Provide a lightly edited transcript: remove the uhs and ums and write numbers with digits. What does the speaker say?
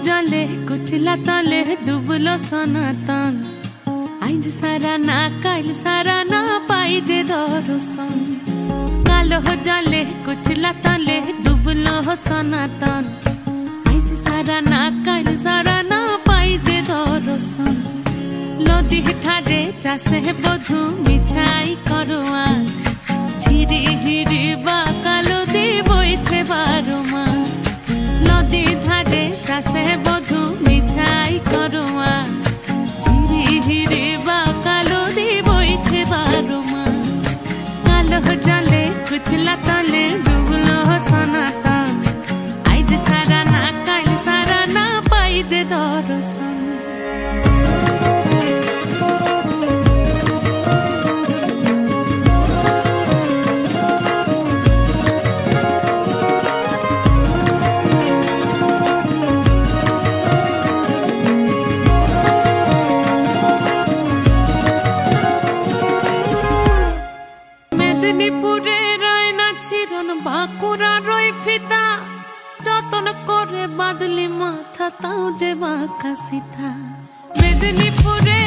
जले कुचला तले डुबलो सनातन आज सारा ना काल सारा ना पाई जे दर्शन कालो जले कुचला तले डुबलो सनातन आज सारा ना काल सारा ना पाई जे दर्शन लदी ठारे चासे बधु मिठाई करो आस झिरी हिरी बा कालो दी बोइछे बारो मास लदी ठारे चासे बधु मिठाई करो आस झिरी हिरी बा कालो दी बोइछे बारो मास कालो जले कुचला तले डुबलो सनातन आज सारा ना काल सारा ना पाई जे दर्शन মেদিনীপুরে রয় না চিরন বাঁকুড়া রয় ফিতা যতন করে বাদলি মাথা তাও যে বাঁকা সিথা মেদিনীপুরে